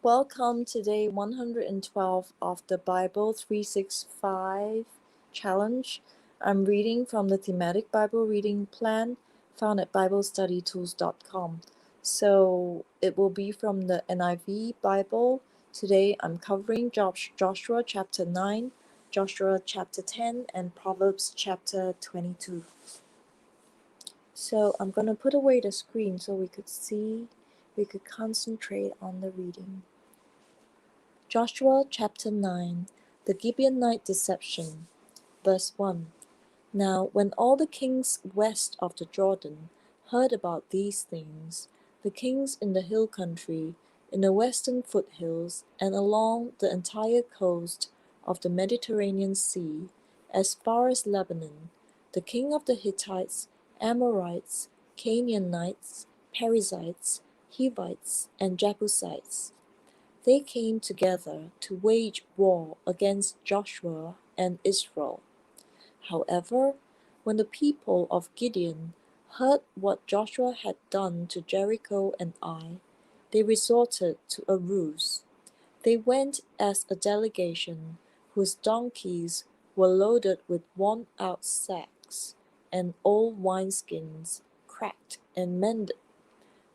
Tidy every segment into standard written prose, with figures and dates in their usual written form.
Welcome to day 112 of the Bible 365 challenge. I'm reading from the Thematic Bible reading plan found at BibleStudyTools.com. So it will be from the NIV Bible. Today I'm covering Joshua chapter 9, Joshua chapter 10, and Proverbs chapter 22. So I'm going to put away the screen so we could concentrate on the reading. Joshua chapter 9, the Gibeonite deception. Verse 1. Now, when all the kings west of the Jordan heard about these things, the kings in the hill country, in the western foothills, and along the entire coast of the Mediterranean Sea, as far as Lebanon, the king of the Hittites, Amorites, Canaanites, Perizzites, Hivites, and Jebusites, they came together to wage war against Joshua and Israel. However, when the people of Gideon heard what Joshua had done to Jericho and Ai, they resorted to a ruse. They went as a delegation whose donkeys were loaded with worn-out sacks and old wineskins, cracked and mended.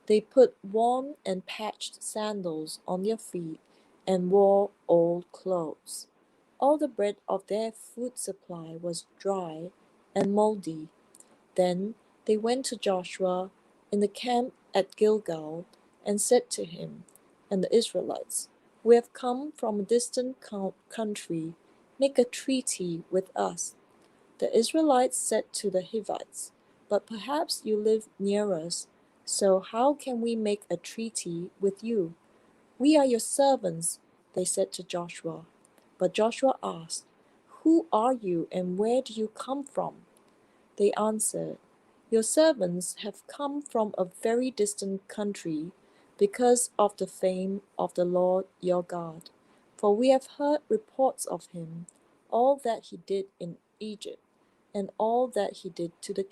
They put worn and patched sandals on their feet and wore old clothes. All the bread of their food supply was dry and moldy. Then they went to Joshua in the camp at Gilgal and said to him and the Israelites, "We have come from a distant country. Make a treaty with us." The Israelites said to the Hivites, "But perhaps you live near us, so how can we make a treaty with you?" "We are your servants," they said to Joshua. But Joshua asked, "Who are you and where do you come from?" They answered, "Your servants have come from a very distant country because of the fame of the Lord your God. For we have heard reports of him, all that he did in Egypt, and all that he did to the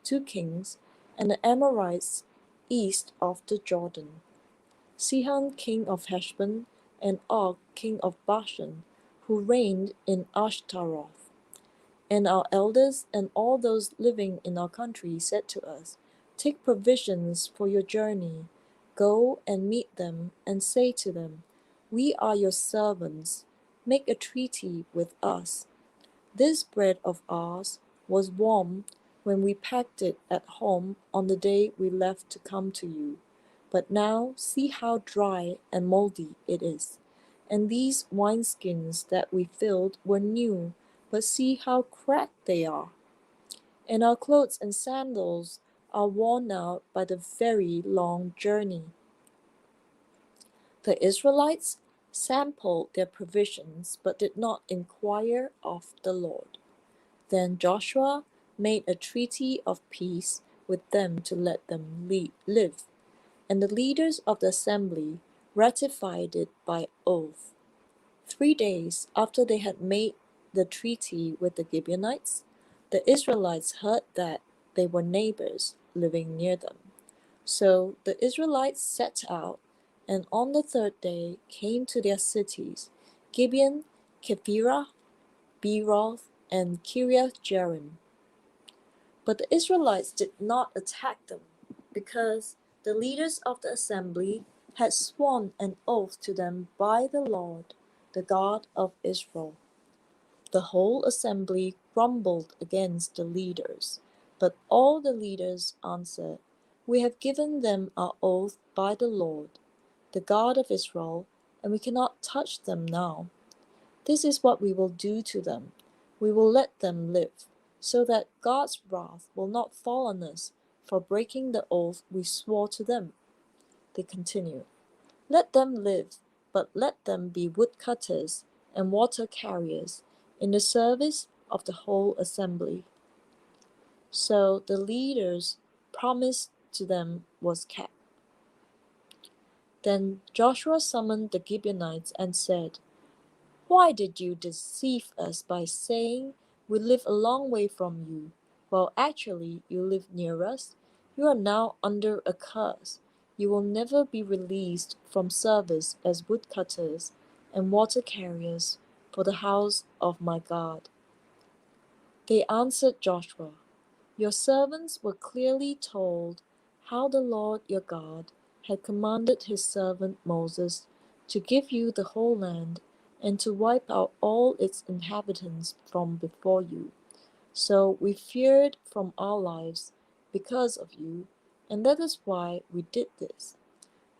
two kings, and the Amorites east of the Jordan, Sihon king of Heshbon, and Og king of Bashan, who reigned in Ashtaroth. And our elders and all those living in our country said to us, 'Take provisions for your journey. Go and meet them, and say to them, We are your servants. Make a treaty with us.' This bread of ours was warm when we packed it at home on the day we left to come to you. But now see how dry and moldy it is. And these wineskins that we filled were new, but see how cracked they are. And our clothes and sandals are worn out by the very long journey." The Israelites sampled their provisions, but did not inquire of the Lord. Then Joshua made a treaty of peace with them to let them live, and the leaders of the assembly ratified it by oath. 3 days after they had made the treaty with the Gibeonites, the Israelites heard that they were neighbors living near them. So the Israelites set out, and on the third day came to their cities, Gibeon, Kephirah, Beeroth, and Kiriath-jearim. But the Israelites did not attack them, because the leaders of the assembly had sworn an oath to them by the Lord, the God of Israel. The whole assembly grumbled against the leaders, but all the leaders answered, "We have given them our oath by the Lord, the God of Israel, and we cannot touch them now. This is what we will do to them. We will let them live, so that God's wrath will not fall on us for breaking the oath we swore to them." They continue, "Let them live, but let them be woodcutters and water carriers in the service of the whole assembly." So the leaders' promise to them was kept. Then Joshua summoned the Gibeonites and said, "Why did you deceive us by saying, 'We live a long way from you,' while actually you live near us? You are now under a curse. You will never be released from service as woodcutters and water carriers for the house of my God." They answered Joshua, "Your servants were clearly told how the Lord your God had commanded his servant Moses to give you the whole land and to wipe out all its inhabitants from before you. So we feared from our lives because of you, and that is why we did this.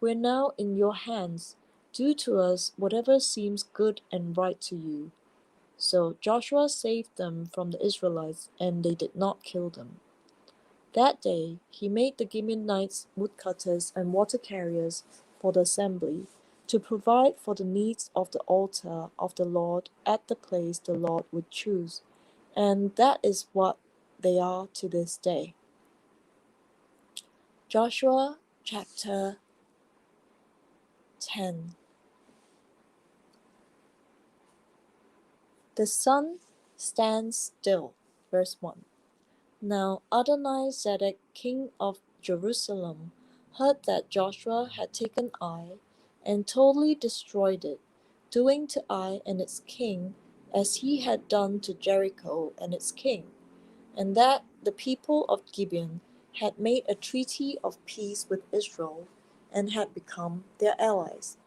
We are now in your hands. Do to us whatever seems good and right to you." So Joshua saved them from the Israelites, and they did not kill them. That day he made the Gibeonites woodcutters and water carriers for the assembly, to provide for the needs of the altar of the Lord at the place the Lord would choose, and that is what they are to this day. Joshua chapter 10. The sun stands still. Verse 1. Now Adonizedek, king of Jerusalem, heard that Joshua had taken Ai and totally destroyed it, doing to Ai and its king as he had done to Jericho and its king, and that the people of Gibeon had made a treaty of peace with Israel and had become their allies.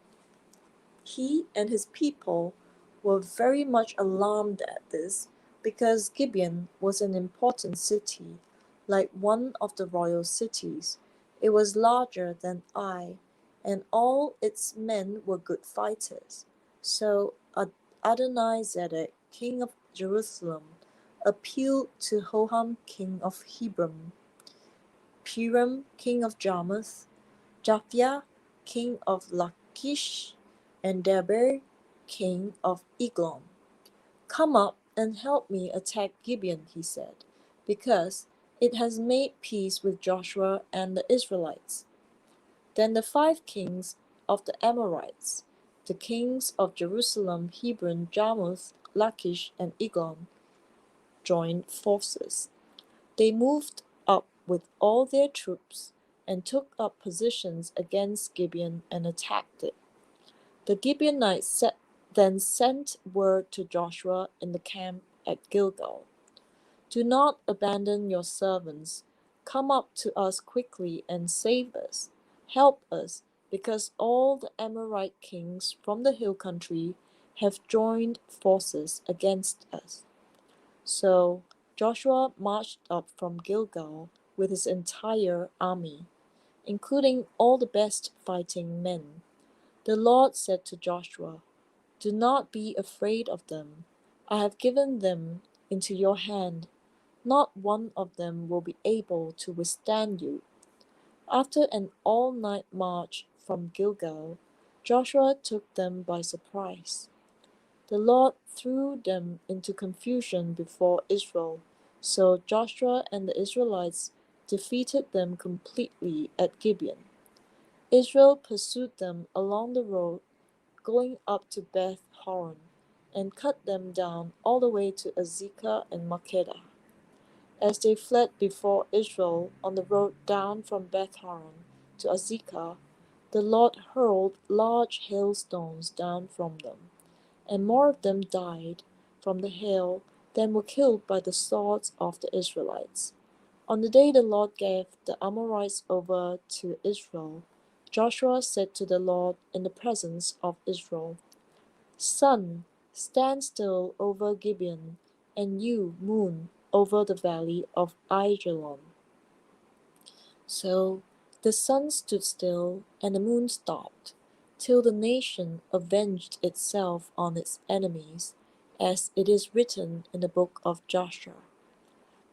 He and his people were very much alarmed at this, because Gibeon was an important city, like one of the royal cities. It was larger than Ai, and all its men were good fighters. So Adonizedek, king of Jerusalem, appealed to Hoham, king of Hebron, Piram, king of Jarmuth, Japhia, king of Lachish, and Debir, king of Eglon. "Come up and help me attack Gibeon," he said, "because it has made peace with Joshua and the Israelites." Then the 5 kings of the Amorites, the kings of Jerusalem, Hebron, Jarmuth, Lachish, and Eglon, joined forces. They moved up with all their troops and took up positions against Gibeon and attacked it. The Gibeonites then sent word to Joshua in the camp at Gilgal, "Do not abandon your servants. Come up to us quickly and save us. Help us, because all the Amorite kings from the hill country have joined forces against us." So Joshua marched up from Gilgal with his entire army, including all the best fighting men. The Lord said to Joshua, "Do not be afraid of them. I have given them into your hand. Not one of them will be able to withstand you." After an all-night march from Gilgal, Joshua took them by surprise. The Lord threw them into confusion before Israel, so Joshua and the Israelites defeated them completely at Gibeon. Israel pursued them along the road going up to Beth Horon, and cut them down all the way to Azekah and Makkedah. As they fled before Israel on the road down from Beth Horon to Azekah, the Lord hurled large hailstones down from them, and more of them died from the hail than were killed by the swords of the Israelites. On the day the Lord gave the Amorites over to Israel, Joshua said to the Lord in the presence of Israel, "Sun, stand still over Gibeon, and you, moon, over the valley of Aijalon." So the sun stood still, and the moon stopped, till the nation avenged itself on its enemies, as it is written in the book of Joshua.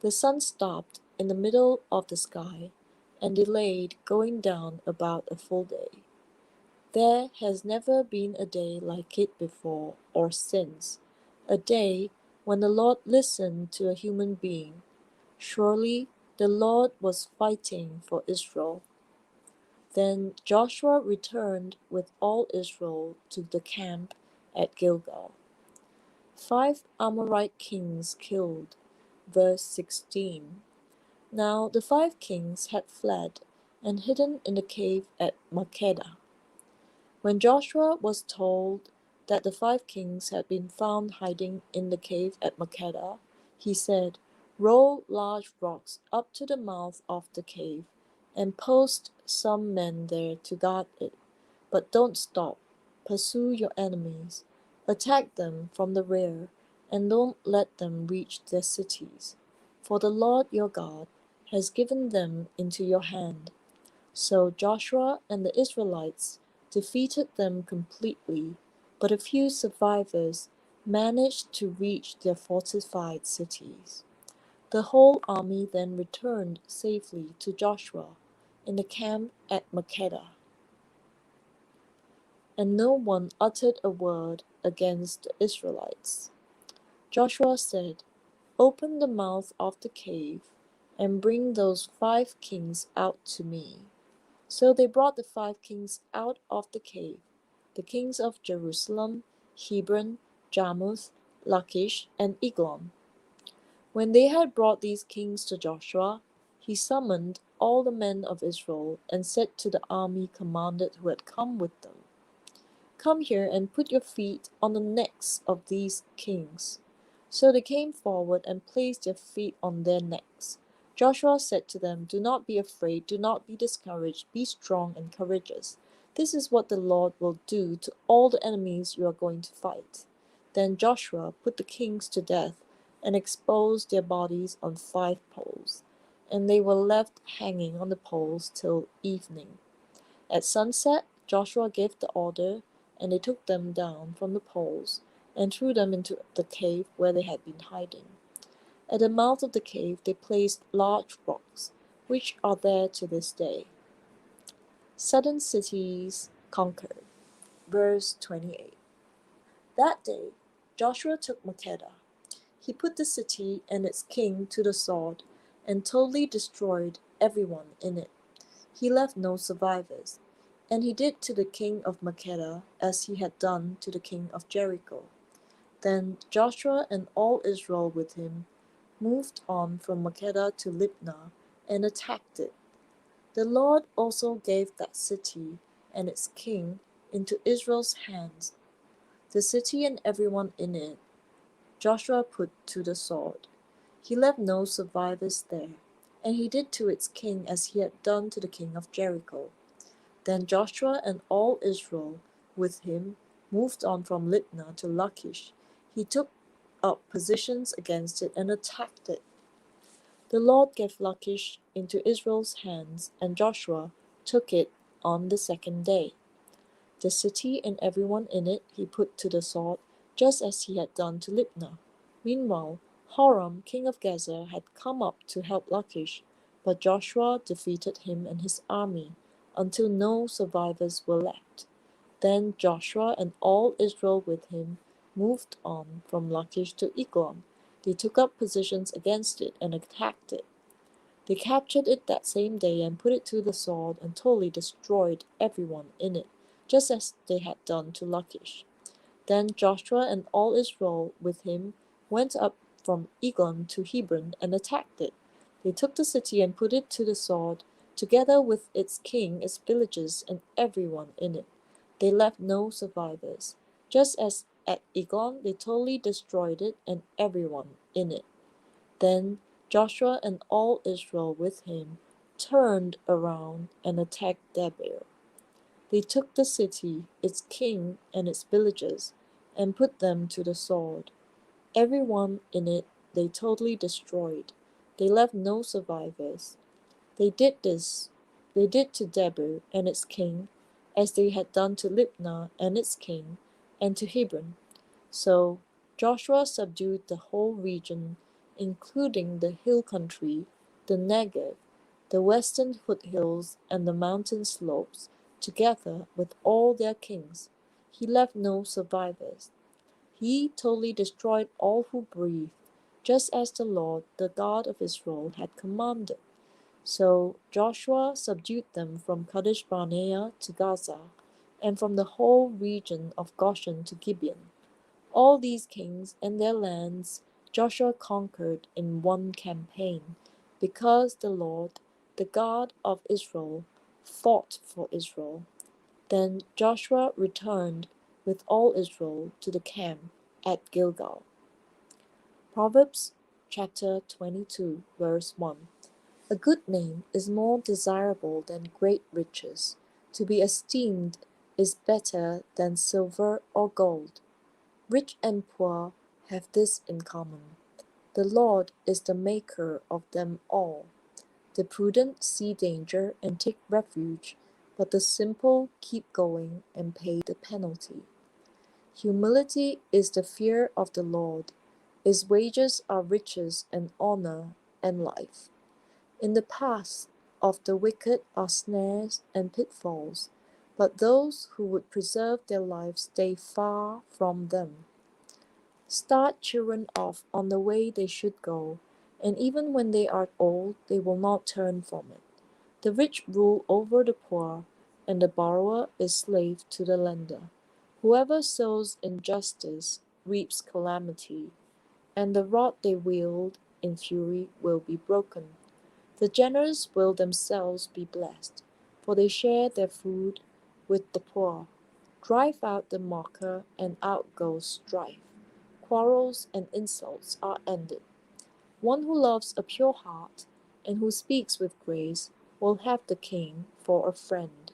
The sun stopped in the middle of the sky, and delayed going down about a full day. There has never been a day like it before or since, a day when the Lord listened to a human being. Surely the Lord was fighting for Israel. Then Joshua returned with all Israel to the camp at Gilgal. 5 Amorite kings killed. Verse 16. Now the 5 kings had fled, and hidden in the cave at Makkedah. When Joshua was told that the 5 kings had been found hiding in the cave at Makkedah, he said, "Roll large rocks up to the mouth of the cave, and post some men there to guard it. But don't stop. Pursue your enemies. Attack them from the rear, and don't let them reach their cities. For the Lord your God has given them into your hand." So Joshua and the Israelites defeated them completely, but a few survivors managed to reach their fortified cities. The whole army then returned safely to Joshua in the camp at Makkedah, and no one uttered a word against the Israelites. Joshua said, "Open the mouth of the cave, and bring those 5 kings out to me." So they brought the 5 kings out of the cave, the kings of Jerusalem, Hebron, Jarmuth, Lachish, and Eglon. When they had brought these kings to Joshua, he summoned all the men of Israel and said to the army commander who had come with them, "Come here and put your feet on the necks of these kings." So they came forward and placed their feet on their necks. Joshua said to them, "Do not be afraid, do not be discouraged, be strong and courageous. This is what the Lord will do to all the enemies you are going to fight." Then Joshua put the kings to death and exposed their bodies on 5 poles, and they were left hanging on the poles till evening. At sunset, Joshua gave the order, and they took them down from the poles and threw them into the cave where they had been hiding. At the mouth of the cave they placed large rocks, which are there to this day. Southern cities conquered. Verse 28. That day Joshua took Makkedah. He put the city and its king to the sword, and totally destroyed everyone in it. He left no survivors. And he did to the king of Makkedah as he had done to the king of Jericho. Then Joshua and all Israel with him moved on from Makkedah to Libnah and attacked it. The Lord also gave that city and its king into Israel's hands. The city and everyone in it Joshua put to the sword. He left no survivors there, and he did to its king as he had done to the king of Jericho. Then Joshua and all Israel with him moved on from Libnah to Lachish. He took up positions against it and attacked it. The Lord gave Lachish into Israel's hands, and Joshua took it on the 2nd day. The city and everyone in it he put to the sword, just as he had done to Libnah. Meanwhile, Horam, king of Gaza, had come up to help Lachish, but Joshua defeated him and his army, until no survivors were left. Then Joshua and all Israel with him moved on from Lachish to Eglon. They took up positions against it and attacked it. They captured it that same day and put it to the sword and totally destroyed everyone in it, just as they had done to Lachish. Then Joshua and all Israel with him went up from Eglon to Hebron and attacked it. They took the city and put it to the sword, together with its king, its villages, and everyone in it. They left no survivors. Just as at Eglon, they totally destroyed it and everyone in it. Then Joshua and all Israel with him turned around and attacked Debir. They took the city, its king, and its villages, and put them to the sword. Everyone in it they totally destroyed. They left no survivors. They did to Debir and its king, as they had done to Libnah and its king, and to Hebron. So Joshua subdued the whole region, including the hill country, the Negev, the western foothills, and the mountain slopes, together with all their kings. He left no survivors. He totally destroyed all who breathed, just as the Lord, the God of Israel, had commanded. So Joshua subdued them from Kadesh Barnea to Gaza, and from the whole region of Goshen to Gibeon. All these kings and their lands Joshua conquered in one campaign, because the Lord the God of Israel, fought for Israel. Then Joshua returned with all Israel to the camp at Gilgal. Proverbs chapter 22, verse 1. A good name is more desirable than great riches. To be esteemed is better than silver or gold. Rich and poor have this in common. The Lord is the maker of them all. The prudent see danger and take refuge, but the simple keep going and pay the penalty. Humility is the fear of the Lord. His wages are riches and honor and life. In the paths of the wicked are snares and pitfalls, but those who would preserve their lives stay far from them. Start children off on the way they should go, and even when they are old, they will not turn from it. The rich rule over the poor, and the borrower is slave to the lender. Whoever sows injustice reaps calamity, and the rod they wield in fury will be broken. The generous will themselves be blessed, for they share their food with the poor. Drive out the mocker, and out goes strife. Quarrels and insults are ended. One who loves a pure heart and who speaks with grace will have the king for a friend.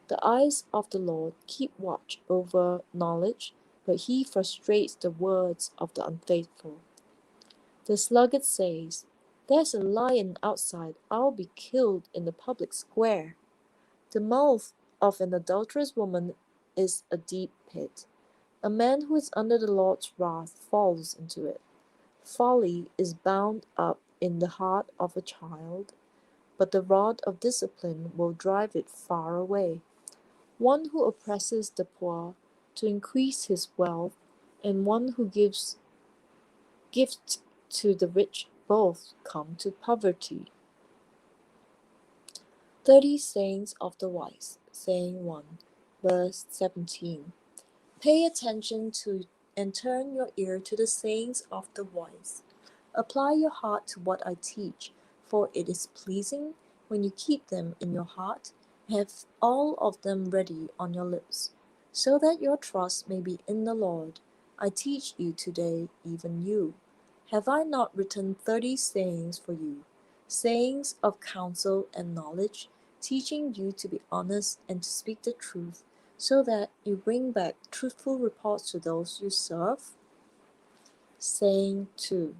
The eyes of the Lord keep watch over knowledge, but he frustrates the words of the unfaithful. The sluggard says, "There's a lion outside, I'll be killed in the public square." The mouth of an adulterous woman is a deep pit. A man who is under the Lord's wrath falls into it. Folly is bound up in the heart of a child, but the rod of discipline will drive it far away. One who oppresses the poor to increase his wealth, and one who gives gifts to the rich both come to poverty. 30 Sayings of the Wise. Saying 1, verse 17. Pay attention to and turn your ear to the sayings of the wise. Apply your heart to what I teach, for it is pleasing when you keep them in your heart, have all of them ready on your lips, so that your trust may be in the Lord. I teach you today, even you. Have I not written 30 sayings for you, sayings of counsel and knowledge, teaching you to be honest and to speak the truth, so that you bring back truthful reports to those you serve? Saying 2,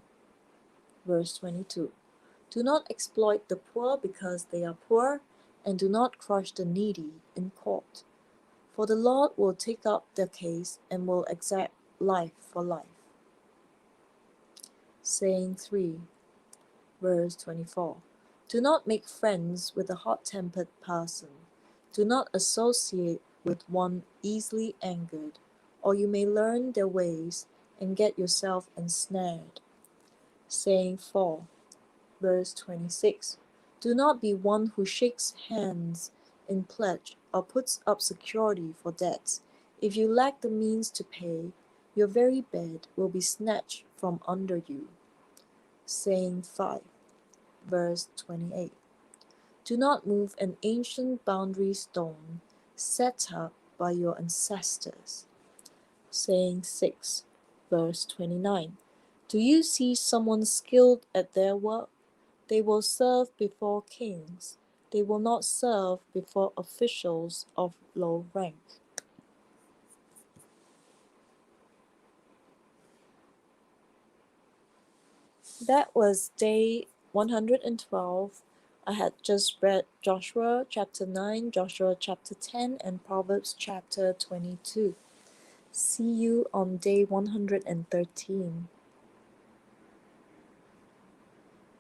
verse 22. Do not exploit the poor because they are poor, and do not crush the needy in court. For the Lord will take up their case and will exact life for life. Saying 3, verse 24. Do not make friends with a hot-tempered person. Do not associate with one easily angered, or you may learn their ways and get yourself ensnared. Saying 4, verse 26. Do not be one who shakes hands in pledge or puts up security for debts. If you lack the means to pay, your very bed will be snatched from under you. Saying 5, verse 28. Do not move an ancient boundary stone set up by your ancestors. Saying 6, verse 29. Do you see someone skilled at their work? They will serve before kings. They will not serve before officials of low rank. That was day 112. I had just read Joshua chapter 9, Joshua chapter 10, and Proverbs chapter 22. See you on day 113.